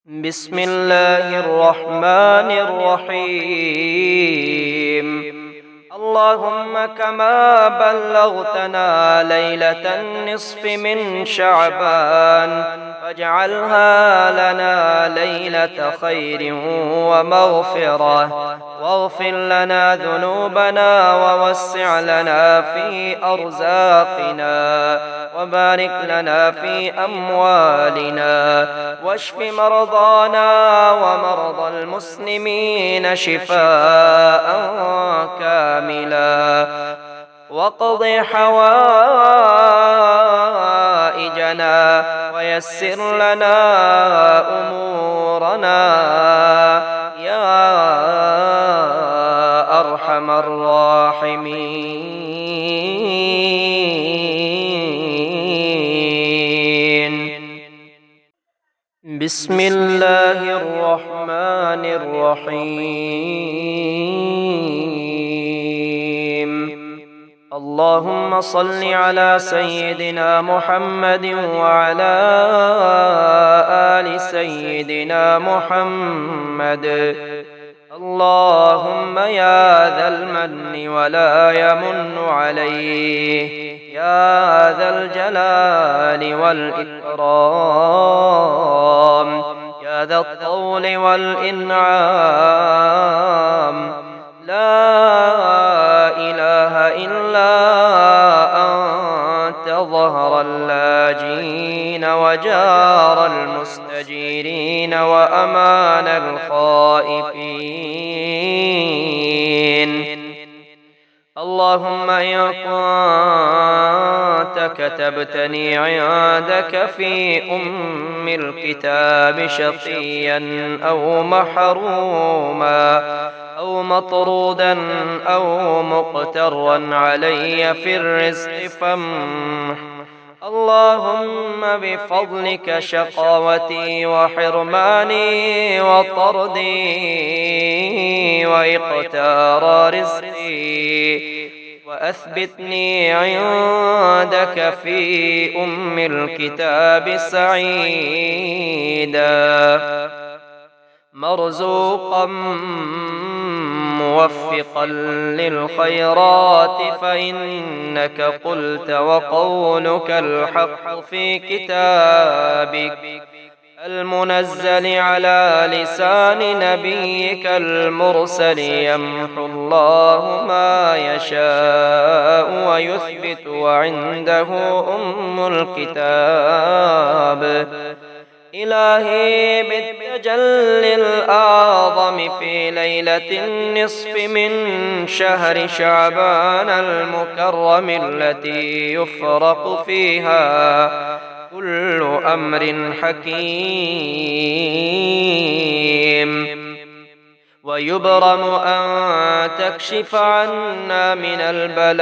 بسم الله الرحمن الرحيم. اللهم كما بلغتنا ليلة النصف من شعبان فاجعلها لنا ليلة خير ومغفرة، واغفر لنا ذنوبنا ووسع لنا في أرزاقنا، وبارك لنا في أموالنا، واشف مرضانا ومرضى المسلمين شفاء كاملا، واقض حوائجنا ويسر لنا أمورنا يا أرحم الراحمين. بسم الله الرحمن الرحيم. اللهم صل على سيدنا محمد وعلى آل سيدنا محمد. اللهم يا ذا المن ولا يمن عليه، يا ذا الجلال والإكرام، يا ذا الطول والإنعام، لا إله إلا أنت ظهر اللاجين وجار المستجيرين وأمان الخائفين. اللهم إن كنت كتبتني عندك في أم الكتاب شقيا أو محروما أو مطرودا أو مقترا علي في الرزق فامح. اللهم بفضلك شقاوتي وحرماني وطردي واقتار رزقي، وأثبتني عندك في أم الكتاب سعيدا مرزوقا موفقا للخيرات، فإنك قلت وقولك الحق في كتابك المنزل على لسان نبيك المرسل: يمحو الله ما يشاء ويثبت وعنده أم الكتاب. إلهي بالتجلي الأعظم في ليلة النصف من شهر شعبان المكرم التي يفرق فيها كل أمر حكيم، ويبرم أن تكشف عنا من البلاء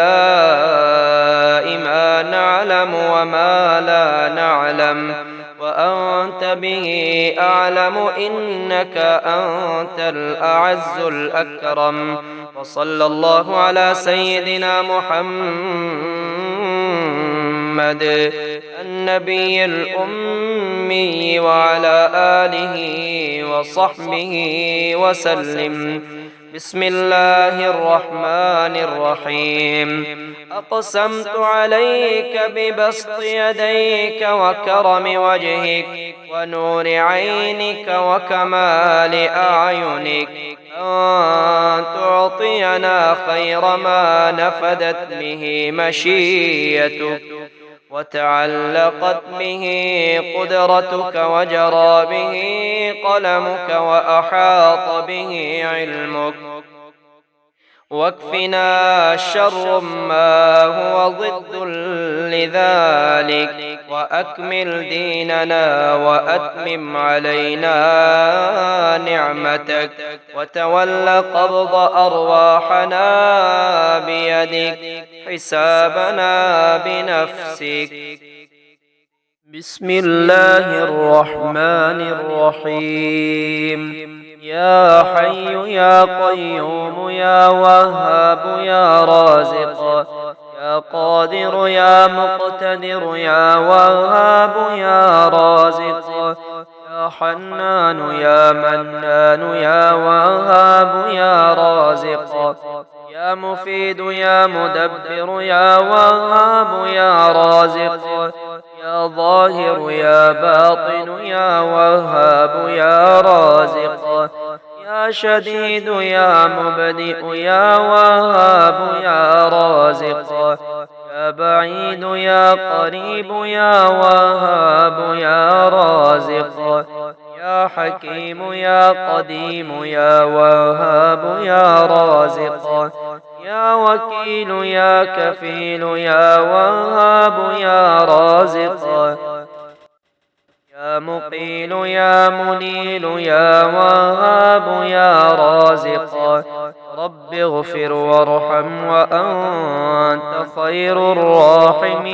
ما نعلم وما لا نعلم، وأنت به أعلم، إنك أنت الأعز الأكرم. وصلى الله على سيدنا محمد النبي الأمي وعلى آله وصحبه وسلم. بسم الله الرحمن الرحيم. أقسمت عليك ببسط يديك وكرم وجهك ونور عينك وكمال أعينك أن تعطينا خير ما نفدت به مشيتك وتعلقت به قدرتك وجرى به قلمك وأحاط به علمك، واكفنا شر ما هو ضد لذلك، وأكمل ديننا وأتمم علينا نعمتك، وتول قبض أرواحنا بيدك، حسابنا بنفسك. بسم الله الرحمن الرحيم. يا حي يا قيوم يا وهاب يا رازق يا قادر يا مقتدر يا وهاب يا رازق يا حنان يا منان يا وهاب يا رازق، يا مفيد يا مدبر يا وهاب يا رازق، يا ظاهر يا باطن يا وهاب يا رازق، يا شديد يا مبدئ يا وهاب يا رازق، يا بعيد يا قريب يا وهاب يا رازق، يا حكيم يا قديم يا وهاب يا رازق، يا وكيل يا كفيل يا وهاب يا رازق، يا مقيل يا منيل يا وهاب يا رازق، رب اغفر وارحم وأنت خير الراحمين،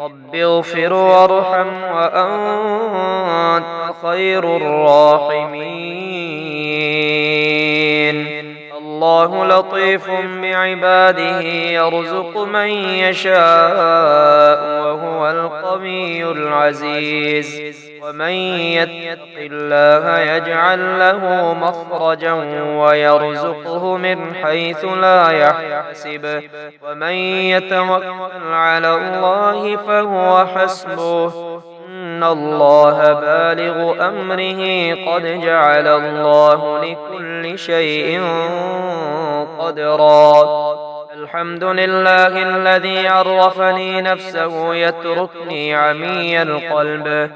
رب اغفر وارحم وأنت خير الراحمين. الله لطيف بعباده يرزق من يشاء وهو القوي العزيز، ومن يتق الله يجعل له مخرجا ويرزقه من حيث لا يحتسب، ومن يتوكل على الله فهو حسبه، إن الله بالغ أمره قد جعل الله لكل شيء قدرا. الحمد لله الذي عرفني نفسه يتركني عمي القلب،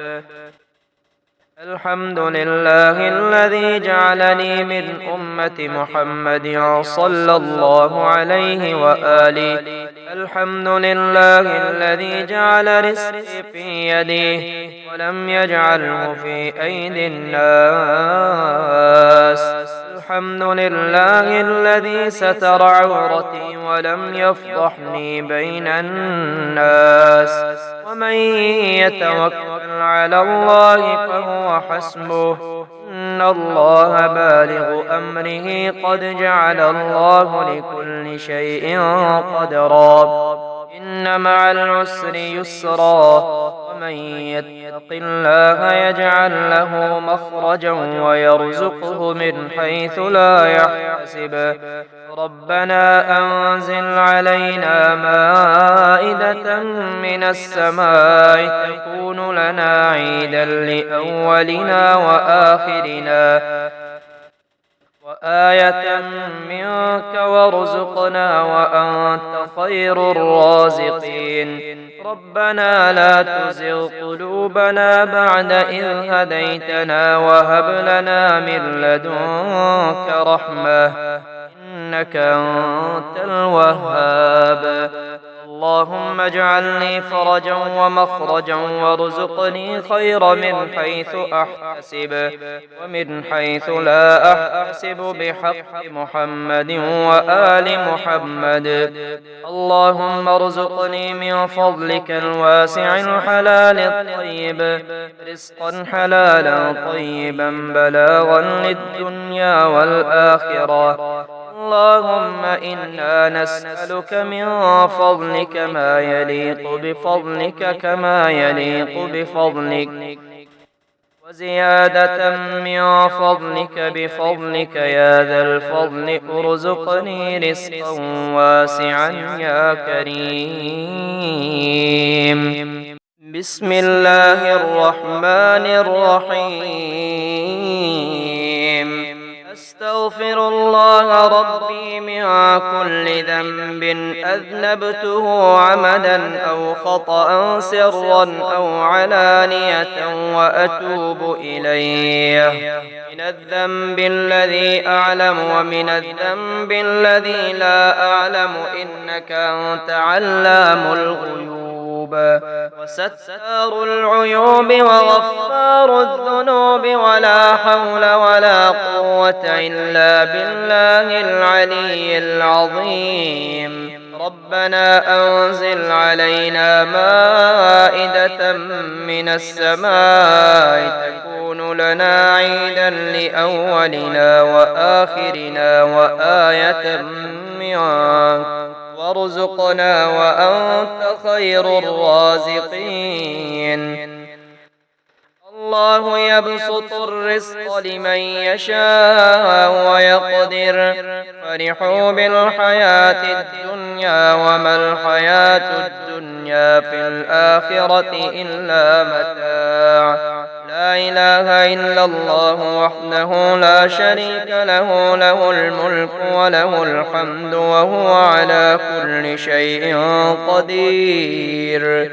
الحمد لله الذي جعلني من أمة محمد صلى الله عليه وآله، الحمد لله الذي جعل رزقي في يديه ولم يجعله في أيدي الناس، الحمد لله الذي ستر عورتي ولم يفضحني بين الناس، ومن يتوكل على الله فهو حسبه، إن الله بالغ أمره قد جعل الله لكل شيء قدرا، إن مع العسر يسرا، ومن يتق الله يجعل له مخرجا ويرزقه من حيث لا يحتسب. ربنا أنزل علينا مائدة من السماء تكون لنا عيدا لأولنا وآخرنا وآية منك وارزقنا وأنت خير الرازقين. ربنا لا تزغ قلوبنا بعد إذ هديتنا وهب لنا من لدنك رحمة إنك أنت الوهاب. اللهم اجعلني فرجا ومخرجا وارزقني خير من حيث أحتسب ومن حيث لا أحتسب بحق محمد وآل محمد. اللهم ارزقني من فضلك الواسع الحلال الطيب رزقا حلالا طيبا بلاغا للدنيا والآخرة. اللهم إنا نسألك من فضلك ما يليق بفضلك كما يليق بفضلك وزيادة من فضلك بفضلك يا ذا الفضل ارزقني رزقا واسعا يا كريم. بسم الله الرحمن الرحيم. أستغفر الله ربي من كل ذنب أذنبته عمدا أو خطأ سرا أو علانية وأتوب إليه من الذنب الذي أعلم ومن الذنب الذي لا أعلم إنك أنت علام الغيوب وستار العيوب وغفار الذنوب ولا حول ولا قوة إلا بالله العلي العظيم. ربنا أنزل علينا مائدة من السماء تكون لنا عيدا لأولنا وآخرنا وآية منك وارزقنا وأنت خير الرازقين. الله يبسط الرزق لمن يشاء ويقدر فرحوا بالحياة الدنيا وما الحياة الدنيا في الآخرة إلا متاع لا إله إلا الله وحده لا شريك له له الملك وله الحمد وهو على كل شيء قدير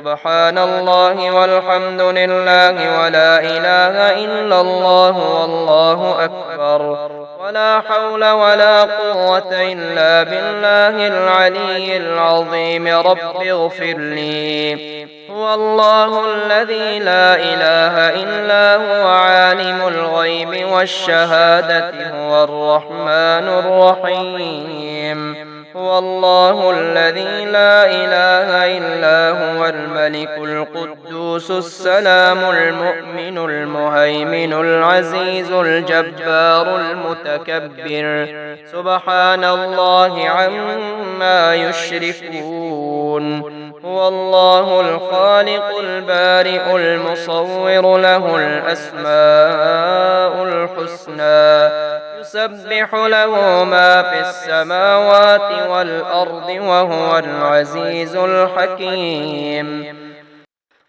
سبحان الله والحمد لله ولا إله إلا الله والله أكبر ولا حول ولا قوة إلا بالله العلي العظيم رب اغفر لي هو الله الذي لا إله إلا هو عالم الغيب والشهادة هو الرحمن الرحيم هو الله الذي لا إله إلا هو الملك القدوس السلام المؤمن المهيمن العزيز الجبار المتكبر سبحان الله عما يشركون هو الله الخالق البارئ المصور له الأسماء الحسنى يسبح له ما في السماوات والأرض وهو العزيز الحكيم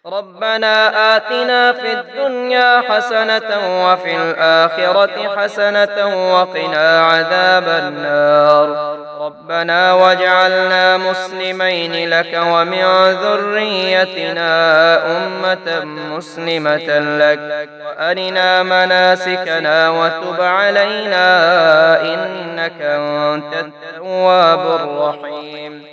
ربنا آتنا في الدنيا حسنة وفي الآخرة حسنة وقنا عذاب النار ربنا واجعلنا مسلمين لك ومن ذريتنا أمة مسلمة لك وأرنا مناسكنا وتب علينا إنك أنت التواب الرحيم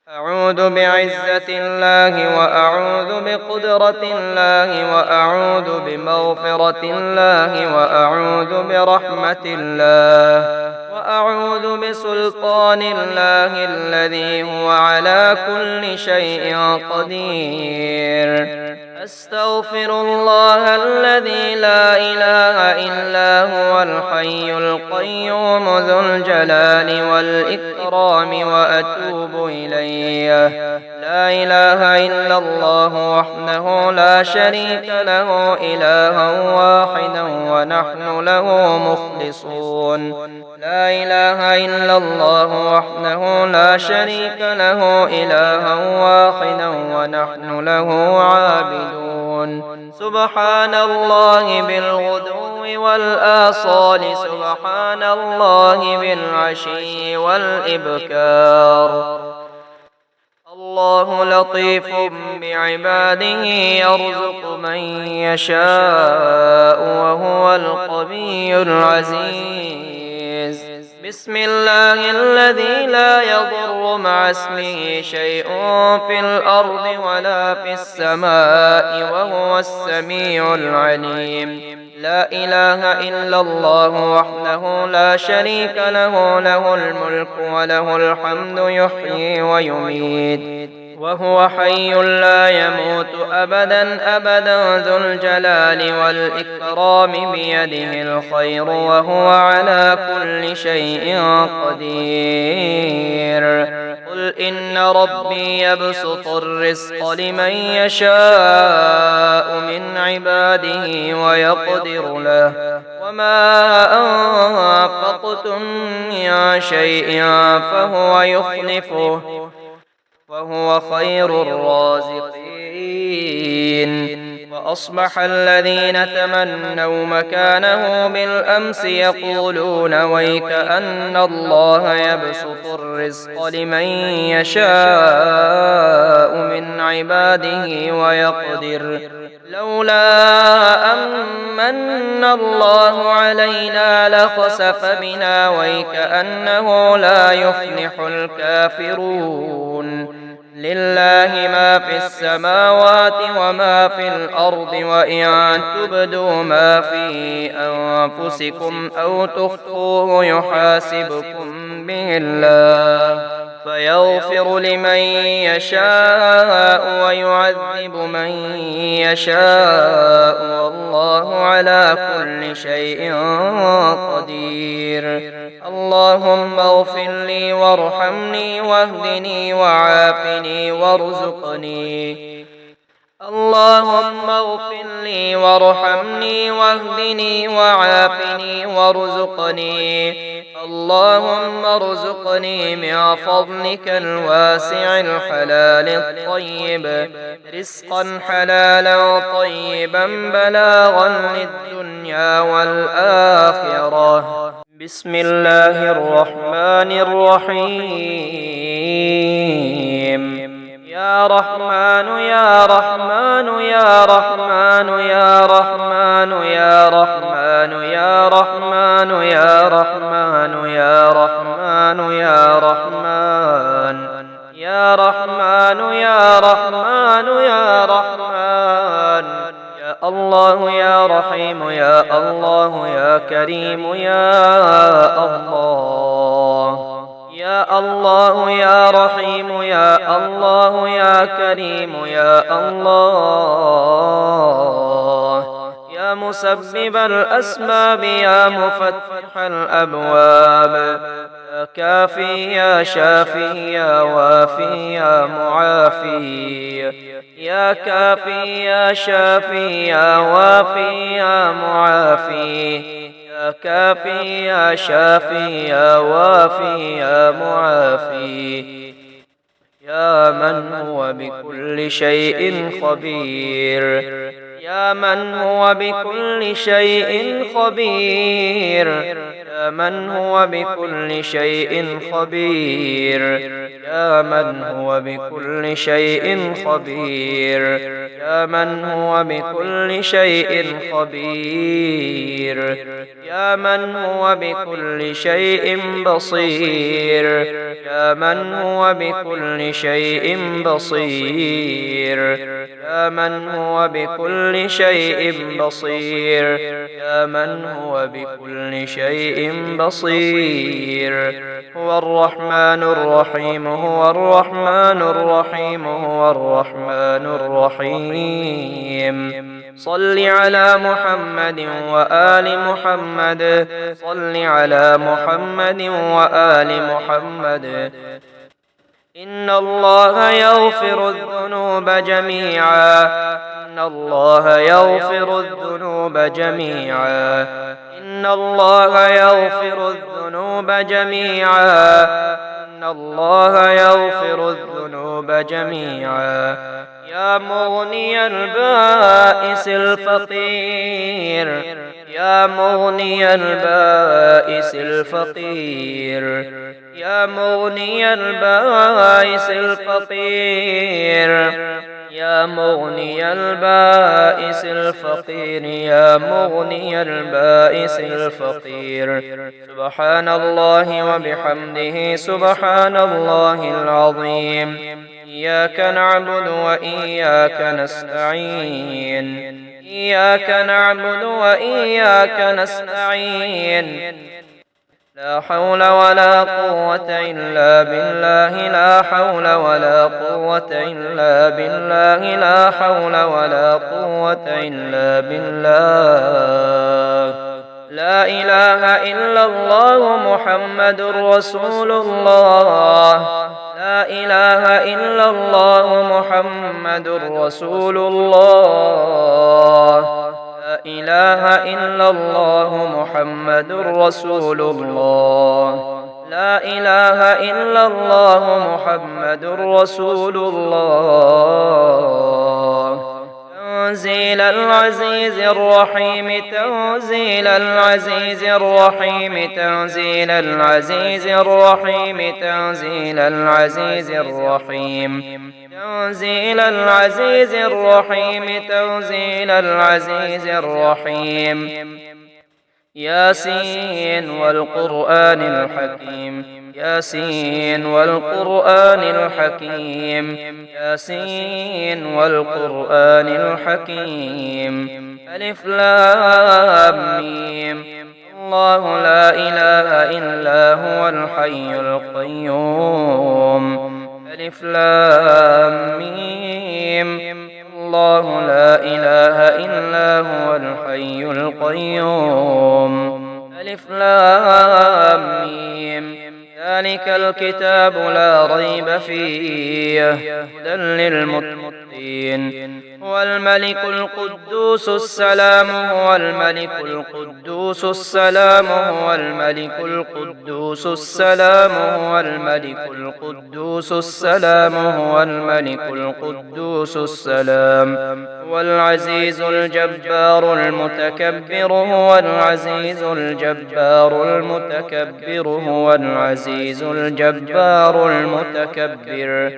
أعوذ بعزة الله وأعوذ بقدرة الله وأعوذ بمغفرة الله وأعوذ برحمة الله وأعوذ بسلطان الله الذي هو على كل شيء قدير أستغفر الله الذي لا إله إلا هو الحي القيوم ذو الجلال والإكرام وأتوب إليه لا إله إلا الله وحده لا شريك له إلها واحدا ونحن له مخلصون لا إله إلا الله وحده لا شريك له إلها واحدا ونحن له عابدون سبحان الله بالغدو والآصال سبحان الله بالعشي والإبكار الله لطيف بعباده يرزق من يشاء وهو القوي العزيز بسم الله الذي لا يضر مع اسمه شيء في الأرض ولا في السماء وهو السميع العليم لا إله إلا الله وحده لا شريك له له الملك وله الحمد يحيي ويميت وهو حي لا يموت أبدا أبدا ذو الجلال والإكرام بيده الخير وهو على كل شيء قدير قل إن ربي يبسط الرزق لمن يشاء من عباده ويقدر له وما أنفقتم من شيء فهو يخلفه وهو خير الرازقين وأصبح الذين تمنوا مكانه بالأمس يقولون ويك أن الله يبسط الرزق لمن يشاء من عباده ويقدر لولا أمن الله علينا لخسف بنا ويكأنه لا يفلح الكافرون لله ما في السماوات وما في الأرض وإن تبدوا ما في أنفسكم أو تخفوه يحاسبكم به الله فيغفر لمن يشاء ويعذب من يشاء والله على كل شيء قدير اللهم اغفر لي وارحمني واهدني وعافني وارزقني اللهم اغفر لي وارحمني واهدني وعافني وارزقني. اللهم ارزقني من فضلك الواسع الحلال الطيب رزقا حلالا طيبا بلاغا للدنيا والآخرة. بسم الله الرحمن الرحيم. يا رحمن يا رحمن يا رحمن يا رحمن يا رحمن يا رحمن يا رحمن يا رحمن يا رحمن يا رحمن يا رحمن يا رحمن يا الله يا رحيم يا الله يا كريم يا الله يا الله يا رحيم يا الله يا كريم يا الله يا مسبب الأسباب يا مفتح الأبواب يا كافي يا شافي يا وافي يا معافي يا كافي يا شافي يا وافي يا معافي يا كافي يا شافي يا وافي يا معافي يا من هو بكل شيء خبير يا من هو بكل شيء خبير يا من هو بكل شيء خبير يا من هو بكل شيء خبير يا من هو بكل شيء خبير يا من هو بكل شيء بصير يا من هو بكل شيء بصير يا من هو بكل شيء بصير يا من هو بكل شيء بصير هو الرحمن الرحيم هو الرحمن الرحيم هو الرحمن الرحيم. صل على محمد وآل محمد صل على محمد وآل محمد. إن الله يغفر الذنوب جميعا إن الله يغفر الذنوب جميعا إن الله يغفر الذنوب جميعا إن الله يغفر الذنوب جميعا. يا مغني البائس الفقير يا مغني البائس الفقير يا مغني البائس الفقير يا مغني البائس الفقير يا مغني البائس الفقير. سبحان الله وبحمده سبحان الله العظيم. إياك نعبد وإياك نستعين إياك نعبد وإياك نستعين. لا حول ولا قوة إلا بالله لا حول ولا قوة إلا بالله لا حول ولا قوة إلا بالله. لا إله إلا الله محمد رسول الله لا إله إلا الله محمد رسول الله لا إله إلا الله محمد رسول الله لا إله إلا الله محمد رسول الله. تنزيل العزيز الرحيم تنزيل العزيز الرحيم تنزيل العزيز الرحيم تنزيل العزيز الرحيم تنزيل العزيز الرحيم تنزيل العزيز الرحيم. ياسين والقرآن الحكيم ياسين والقرآن الحكيم ياسين والقرآن الحكيم. ألف لام ميم. الله لا إله إلا هو الحي القيوم. ألف لام ميم. الله لا إله إلا هو الحي القيوم. ألف لام ميم. ذلك الكتاب لا ريب فيه هدى للمتقين هو الملك القدوس السلام هو الملك القدوس السلام هو الملك القدوس السلام هو الملك القدوس السلام هو الملك القدوس السلام هو العزيز الجبار المتكبر هو العزيز الجبار المتكبر هو العزيز الجبار المتكبر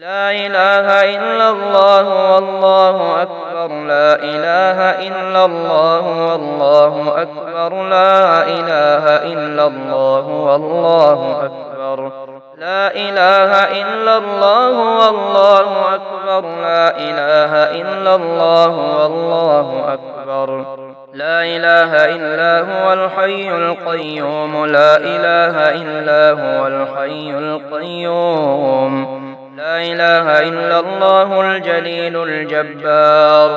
لا إله إلا الله والله أكبر لا إله إلا الله والله أكبر لا إله إلا الله والله أكبر لا إله إلا الله والله أكبر لا إله إلا الله والله أكبر لا إله إلا هو الحي القيوم لا إله إلا هو الحي القيوم لا إله إلا الله الجليل الجبار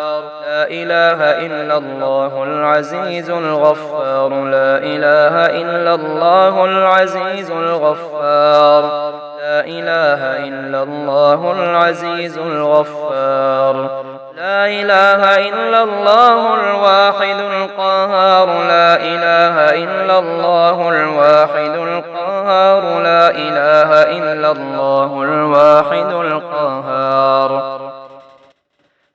لا إله إلا الله العزيز الغفار لا إله إلا الله العزيز الغفار لا إله إلا الله العزيز الغفار لا إله إلا الله الواحد القهار لا إله إلا الله الواحد القهار لا إله إلا الله الواحد القهار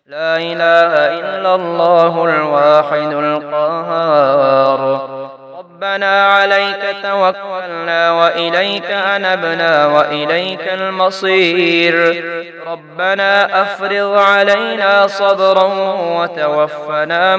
لا إله إلا الله الواحد القهار ربنا عليك توكلنا وإليك أنبنا وإليك المصير ربنا أفرغ علينا صبرا وتوفنا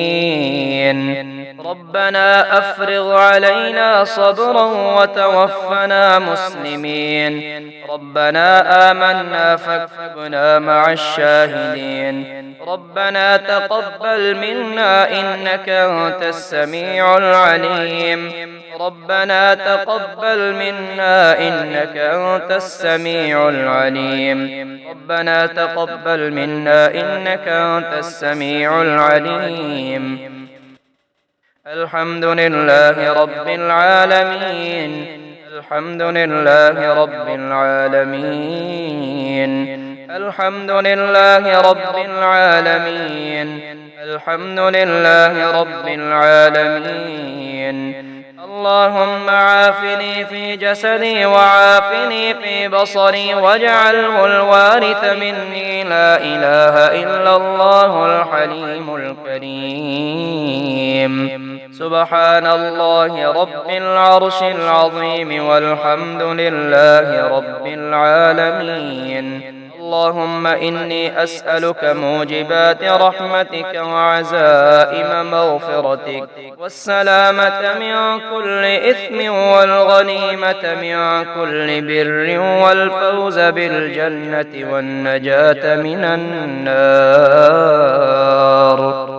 مسلمين ربنا أفرغ علينا صبرا وتوفنا مسلمين ربنا آمنا فاكتبنا مع الشاهدين ربنا تقبل منا إنك أنت السميع العليم ربنا تقبل منا إنك أنت السميع العليم ربنا تقبل منا إنك أنت السميع العليم الحمد لله رب العالمين الحمد لله رب العالمين الحمد لله رب العالمين الحمد لله رب العالمين اللهم عافني في جسدي وعافني في بصري واجعله الوارث مني لا إله إلا الله الحليم الكريم سبحان الله رب العرش العظيم والحمد لله رب العالمين اللهم إني أسألك موجبات رحمتك وعزائم مغفرتك والسلامة من كل إثم والغنيمة من كل بر والفوز بالجنة والنجاة من النار